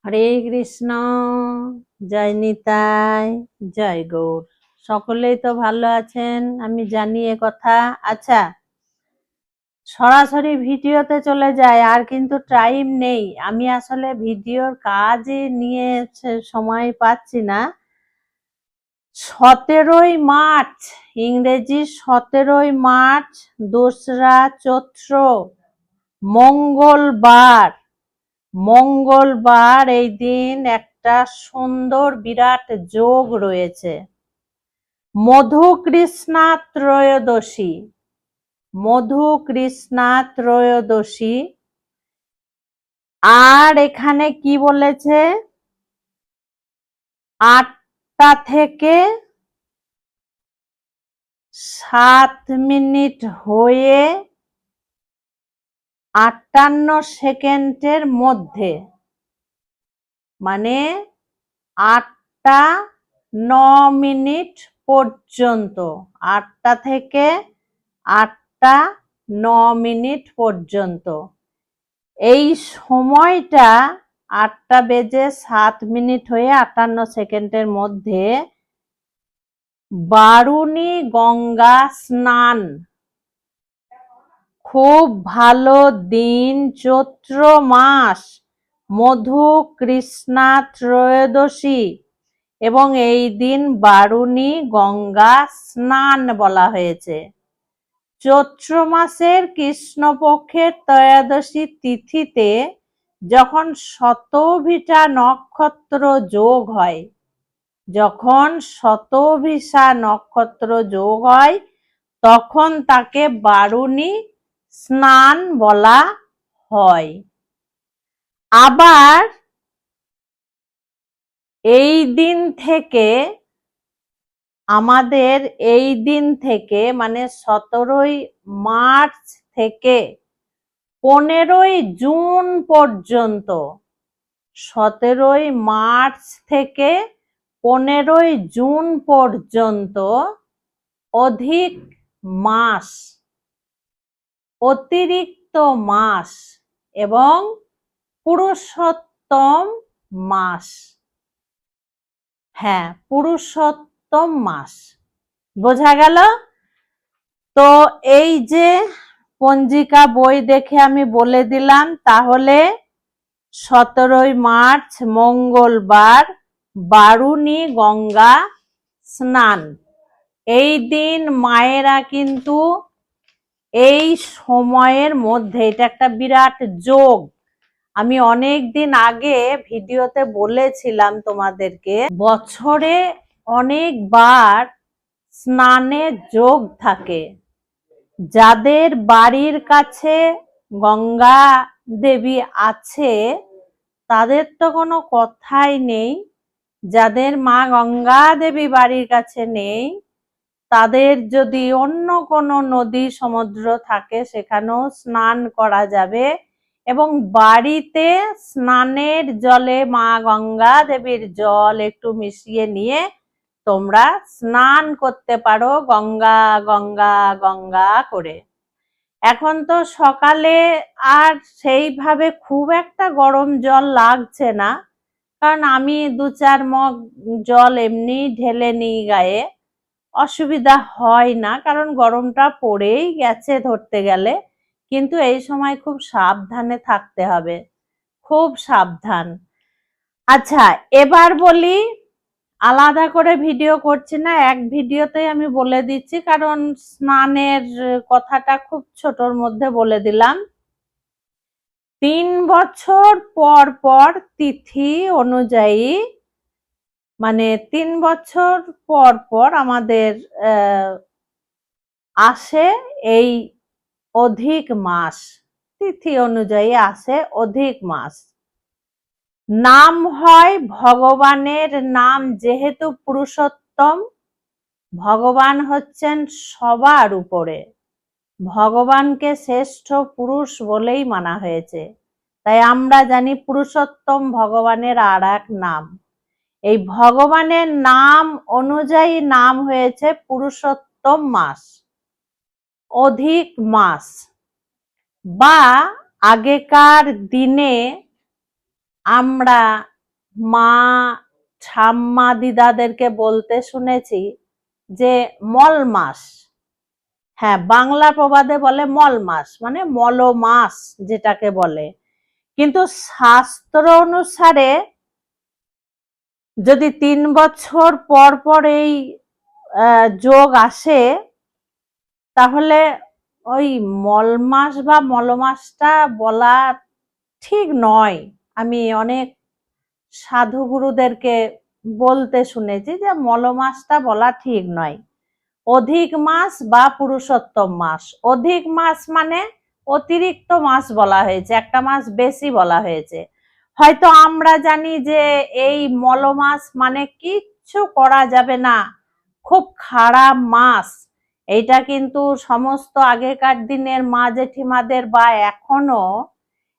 হরে কৃষ্ণ। জয় নিতাই, জয় গৌর। সকলেই তো ভালো আছেন, আমি জানি এ কথা। আচ্ছা, সরাসরি ভিডিওতে চলে যায়, আর কিন্তু টাইম নেই। আমি আসলে ভিডিওর কাজই নিয়ে সময় পাচ্ছি না। 17ই মার্চ, ইংরেজি 17ই মার্চ, দোসরা চৈত্র, মঙ্গলবার এই দিন একটা সুন্দর বিরাট যোগ রয়েছে। মধু কৃষ্ণা ত্রয়োদশী। আর এখানে কি বলেছে, 8টা থেকে 7 মিনিট হয়ে 58 সেকেন্ডের মধ্যে, মানে 8টা 9 মিনিট পর্যন্ত, 8টা থেকে 8টা 9 মিনিট পর্যন্ত এই সময়টা, 8টা বেজে 7 মিনিট হয়ে 58 সেকেন্ডের মধ্যে বারুণী গঙ্গা স্নান। খুব ভালো দিন, চৈত্র মাস, মধু কৃষ্ণা ত্রয়োদশী, এবং এই দিন বারুণী গঙ্গা স্নান বলা হয়েছে। চৈত্র মাসের কৃষ্ণপক্ষের ত্রয়োদশী তিথিতে যখন শতভিসা নক্ষত্র যোগ হয়, তখন তাকে বারুণী স্নান বলা হয়। আবার এই দিন থেকে, আমাদের এই দিন থেকে মানে 17ই মার্চ থেকে 15ই জুন পর্যন্ত, 17ই মার্চ থেকে 15ই জুন পর্যন্ত অধিক মাস, অতিরিক্ত মাস এবং পুরুষোত্তম মাস। হ্যাঁ, পুরুষোত্তম মাস, বোঝা গেল তো? এই যে পঞ্জিকা বই দেখে আমি বলে দিলাম, তাহলে 17ই মার্চ মঙ্গলবার বারুণী গঙ্গা স্নান। এই দিন মায়েরা কিন্তু এই সময়ের মধ্যে, এটা একটা বিরাট যোগ। আমি অনেক দিন আগে ভিডিওতে বলেছিলাম তোমাদেরকে, বছরে অনেকবার স্নানের যোগ থাকে। যাদের বাড়ির কাছে গঙ্গা দেবী আছে তাদের তো কোনো কথাই নেই। যাদের মা গঙ্গা দেবী বাড়ির কাছে নেই, তাদের যদি অন্য কোনো নদী সমুদ্র থাকে সেখানেও স্নান করা যাবে, এবং বাড়িতে স্নানের জলে মা গঙ্গা দেবীর জল একটু মিশিয়ে নিয়ে তোমরা স্নান করতে পারো গঙ্গা গঙ্গা গঙ্গা করে। এখন তো সকালে আর সেইভাবে খুব একটা গরম জল লাগছে না, কারণ আমি 2-4 মগ জল এমনি ঢেলে নিই গায়ে, অসুবিধা হয় না, কারণ গরমটা পড়েই গেছে ধরতে গেলে। কিন্তু এই সময় খুব সাবধানে থাকতে হবে, খুব সাবধান। আচ্ছা, এবার বলি, আলাদা করে ভিডিও করছি না, এক ভিডিওতেই আমি বলে দিচ্ছি, কারণ স্নানের কথাটা খুব ছোটর মধ্যে বলে দিলাম। 3 বছর পর পর তিথি অনুযায়ী, মানে 3 বছর পর পর আমাদের আসে এই অধিক মাস, তিথি অনুযায়ী আসে অধিক মাস। নাম হয় ভগবানের নাম, যেহেতু পুরুষোত্তম, ভগবান হচ্ছেন সবার উপরে, ভগবানকে শ্রেষ্ঠ পুরুষ বলেই মানা হয়েছে, তাই আমরা জানি পুরুষোত্তম ভগবানের আর এক নাম। এই ভগবানের নাম অনুযায়ী নাম হয়েছে পুরুষোত্তম মাস, অধিক মাস। বা আগেকার দিনে আমরা মা ঠাম্মা দিদাদেরকে বলতে শুনেছি যে মল মাস, হ্যাঁ বাংলা প্রবাদে বলে মল মাস মানে মল মাস যেটাকে বলে, কিন্তু শাস্ত্র অনুসারে যদি 3 বছর পর পর এই যোগ আসে তাহলে ওই মল মাস বা মলমাসটা বলা ঠিক নয়। আমি অনেক সাধু গুরুদেরকে বলতে শুনেছি যে মলমাসটা বলা ঠিক নয়, অধিক মাস বা পুরুষোত্তম মাস। অধিক মাস মানে অতিরিক্ত মাস বলা হয়েছে, একটা মাস বেশি বলা হয়েছে। হয়তো আমরা জানি যে এই মলমাস মানে কিচ্ছু করা যাবে না, খুব খারাপ মাস। এইটা কিন্তু সমস্ত আগেকার দিনের মা জেঠিমাদের বা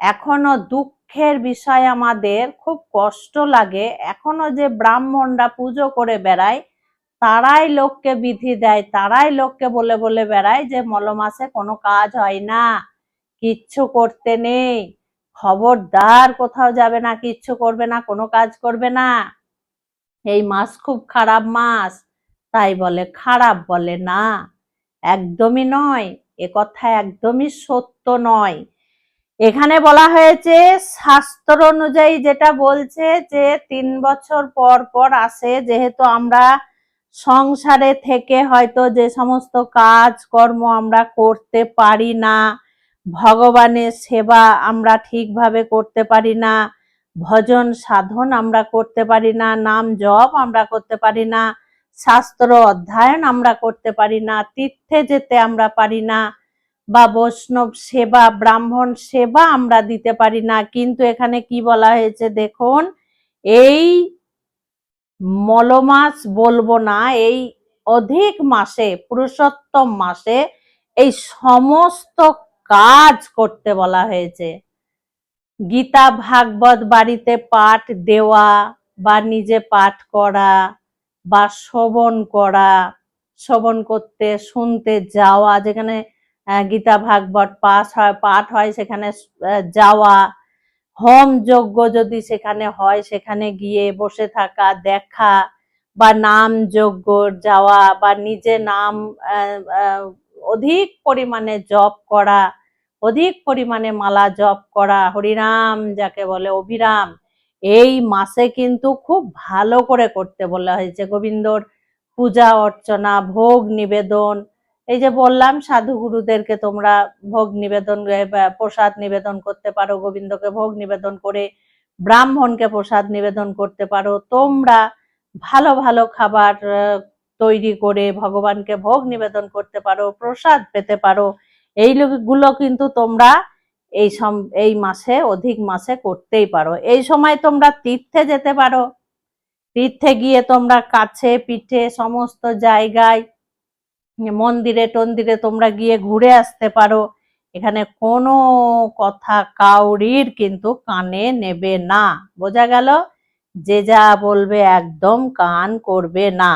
এখনো দুঃখের বিষয়, আমাদের খুব কষ্ট লাগে। এখনো যে ব্রাহ্মণরা পুজো করে বেড়ায়, তারাই লোককে বিধি দেয়, তারাই লোককে বলে বলে বেড়ায় যে মলমাসে কোনো কাজ হয় না, কিচ্ছু করতে নেই, খবরদার কোথাও যাবে না, কিচ্ছু করবে না, কোনো কাজ করবে না, এই মাস খুব খারাপ মাস। তাই বলে, খারাপ বলে না, একদমই নয়, এ কথা একদমই সত্য নয়। এখানে বলা হয়েছে শাস্ত্র অনুযায়ী যেটা বলছে যে 3 বছর পর পর আসে, যেহেতু আমরা সংসারে থেকে হয়তো যে সমস্ত কাজ কর্ম আমরা করতে পারি না, ভগবানের সেবা আমরা ঠিকভাবে করতে পারি না, ভজন সাধন আমরা করতে পারি না, নাম জপ আমরা করতে পারি না, শাস্ত্র অধ্যয়ন আমরা করতে পারি না, তীর্থে যেতে আমরা পারি না, বা বৈষ্ণব সেবা ব্রাহ্মণ সেবা আমরা দিতে পারি না। কিন্তু এখানে কি বলা হয়েছে দেখুন, এই মলমাস বলবো না, এই অধিক মাসে পুরুষোত্তম মাসে এই সমস্ত কাজ করতে বলা হয়েছে। গীতা ভাগবত বাড়িতে পাঠ দেওয়া বা নিজে পাঠ করা বা শ্রবণ করা, শ্রবণ করতে শুনতে যাওয়া, যেখানে গীতা ভাগবত পাঠ হয় সেখানে যাওয়া, হোম যজ্ঞ যদি সেখানে হয় সেখানে গিয়ে বসে থাকা দেখা, বা নাম যজ্ঞ যাওয়া, বা নিজে নাম অধিক পরিমাণে জপ করা, অধিক পরিমাণে মালা জপ করা, হরিনাম যাকে বলে অভিরাম, এই মাসে কিন্তু খুব ভালো করে করতে বলা হয়েছে। গোবিন্দর পূজা অর্চনা, ভোগ নিবেদন, এই যে বললাম সাধু গুরুদেরকে তোমরা ভোগ নিবেদন প্রসাদ নিবেদন করতে পারো, গোবিন্দকে ভোগ নিবেদন করে ব্রাহ্মণকে প্রসাদ নিবেদন করতে পারো, তোমরা ভালো ভালো খাবার তৈরি করে ভগবানকে ভোগ নিবেদন করতে পারো, প্রসাদ পেতে পারো। এইগুলো কিন্তু তোমরা এই মাসে অধিক মাসে করতেই পারো। এই সময় তোমরা তীর্থে যেতে পারো, তীর্থে গিয়ে তোমরা কাছে পিঠে সমস্ত জায়গায় মন্দিরে টন্দিরে তোমরা গিয়ে ঘুরে আসতে পারো। এখানে কোনো কথা কাউরির কিন্তু কানে নেবে না, বোঝা গেল? যে যা বলবে একদম কান করবে না।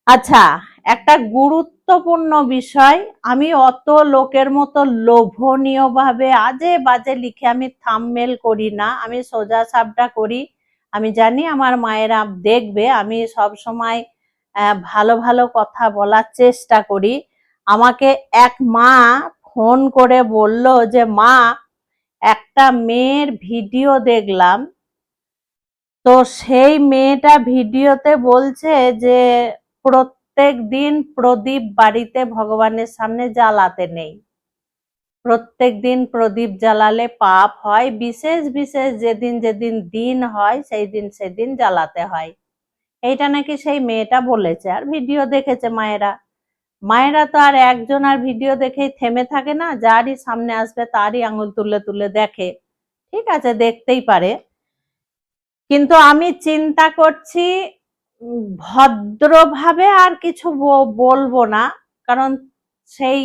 আচ্ছা, একটা গুরুত্বপূর্ণ বিষয়, আমি অত লোকের মতো লোভনীয় ভাবে আজে বাজে লিখে আমি থাম্বনেল করি না, আমি সোজা সাপটা করি। আমি জানি আমার মায়েরা দেখবে, আমি সব সময় ভালো ভালো কথা বলার চেষ্টা করি। আমাকে এক মা ফোন করে বলল যে মা, একটা মেয়ের ভিডিও দেখলাম, তো সেই মেয়েটা ভিডিওতে বলছে যে প্রত্যেক দিন প্রদীপ বাড়িতে ভগবানের সামনে জ্বালাতে নেই, প্রত্যেক দিন প্রদীপ জ্বালালে পাপ হয়, বিশেষ বিশেষ যেদিন যেদিন দিন হয় সেই দিন সেদিন জ্বালাতে হয়। এইটা নাকি সেই মেয়েটা বলেছে, আর ভিডিও দেখেছে মায়েরা। মায়েরা তো আর একজন আর ভিডিও দেখেই থেমে থাকে না, যারই সামনে আসবে তারই আঙুল তুলে তুলে দেখে, ঠিক আছে দেখতেই পারে। কিন্তু আমি চিন্তা করছি ভদ্রভাবে আর কিছু বলবো না, কারণ সেই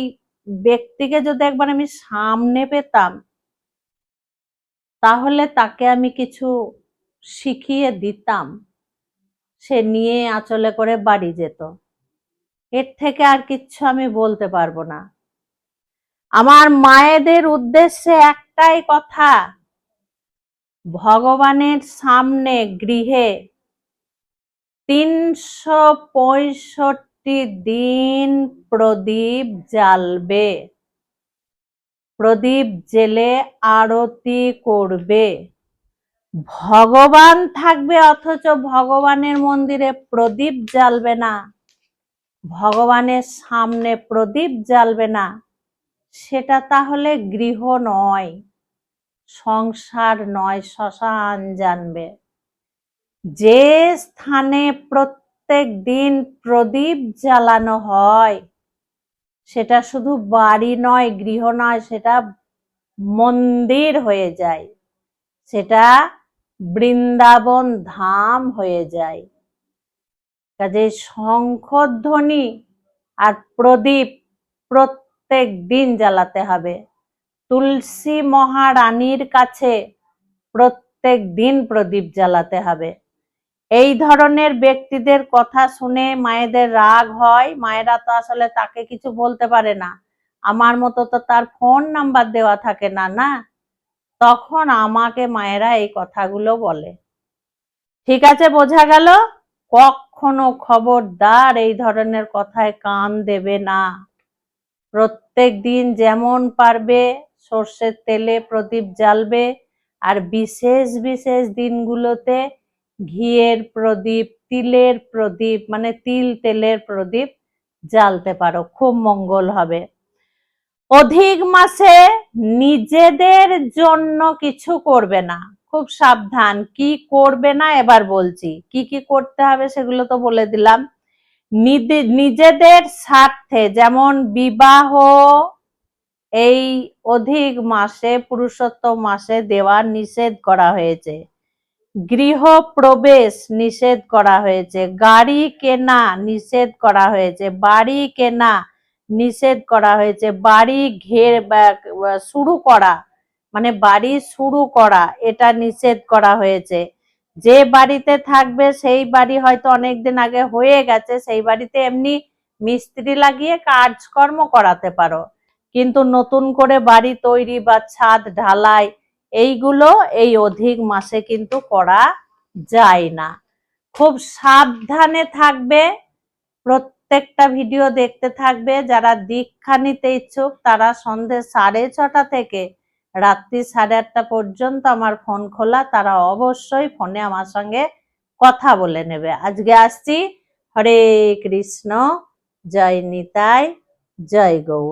ব্যক্তিকে যদি একবার আমি সামনে পেতাম তাহলে তাকে আমি কিছু শিখিয়ে দিতাম, সে নিয়ে আঁচলে করে বাড়ি যেত। এর থেকে আর কিচ্ছু আমি বলতে পারবো না। আমার মায়েদের উদ্দেশ্যে একটাই কথা, ভগবানের সামনে গৃহে 365 দিন প্রদীপ জ্বালবে, প্রদীপ জেলে আরতি করবে। ভগবান থাকবে অথচ ভগবানের মন্দিরে প্রদীপ জ্বালবে না, ভগবানের সামনে প্রদীপ জ্বালবে না, সেটা তাহলে গৃহ নয়, সংসার নয়, শ্মশান জানবে। যে স্থানে প্রত্যেক দিন প্রদীপ জ্বালানো হয় সেটা শুধু বাড়ি নয়, গৃহ নয়, সেটা মন্দির হয়ে যায়, সেটা বৃন্দাবন ধাম হয়ে যায়। কাজে শঙ্খধ্বনি আর প্রদীপ প্রত্যেক দিন জ্বালাতে হবে। তুলসী মহারানীর কাছে প্রত্যেক দিন প্রদীপ জ্বালাতে হবে। এই ধরনের ব্যক্তিদের কথা শুনে মায়েদের রাগ হয়, মায়েরা তো আসলে তাকে কিছু বলতে পারে না, আমার মতো তো তার ফোন নাম্বার দেওয়া থাকে না, না, তখন আমাকে মায়েরা এই কথাগুলো বলে। ঠিক আছে, বোঝা গেল? কখনো খবরদার এই ধরনের কথায় কান দেবে না। প্রত্যেক দিন যেমন পারবে সর্ষের তেলে প্রদীপ জ্বালবে, আর বিশেষ বিশেষ দিনগুলোতে ঘিয়ের প্রদীপ, তিলের প্রদীপ, মানে তিল তেলের প্রদীপ জ্বালতে পারো, খুব মঙ্গল হবে। অধিক মাসে নিজেদের জন্য কিছু করবে না, খুব সাবধান। কি করবে না এবার বলছি, কি কি করতে হবে সেগুলো তো বলে দিলাম। নিজেদের স্বার্থে, যেমন বিবাহ এই অধিক মাসে, পুরুষোত্তম মাসে দেওয়া নিষেধ করা হয়েছে, গৃহ প্রবেশ নিষেধ করা হয়েছে, গাড়ি কেনা নিষেধ করা হয়েছে, বাড়ি কেনা নিষেধ করা হয়েছে, বাড়ি শুরু করা, মানে বাড়ি শুরু করা, এটা নিষেধ করা হয়েছে। যে বাড়িতে থাকবে সেই বাড়ি হয়তো অনেকদিন আগে হয়ে গেছে, সেই বাড়িতে এমনি মিস্ত্রি লাগিয়ে কাজকর্ম করাতে পারো, কিন্তু নতুন করে বাড়ি তৈরি বা ছাদ ঢালাই এইগুলো এই অধিক মাসে কিন্তু করা যায় না। খুব সাবধানে থাকবে, প্রত্যেকটা ভিডিও দেখতে থাকবে। যারা দীক্ষা নিতে ইচ্ছুক তারা সন্ধ্যে 6:30 থেকে রাত্রি 8:30 পর্যন্ত আমার ফোন খোলা, তারা অবশ্যই ফোনে আমার সঙ্গে কথা বলে নেবে। আজকে আসছি। হরে কৃষ্ণ, জয় নিতাই, জয় গৌর।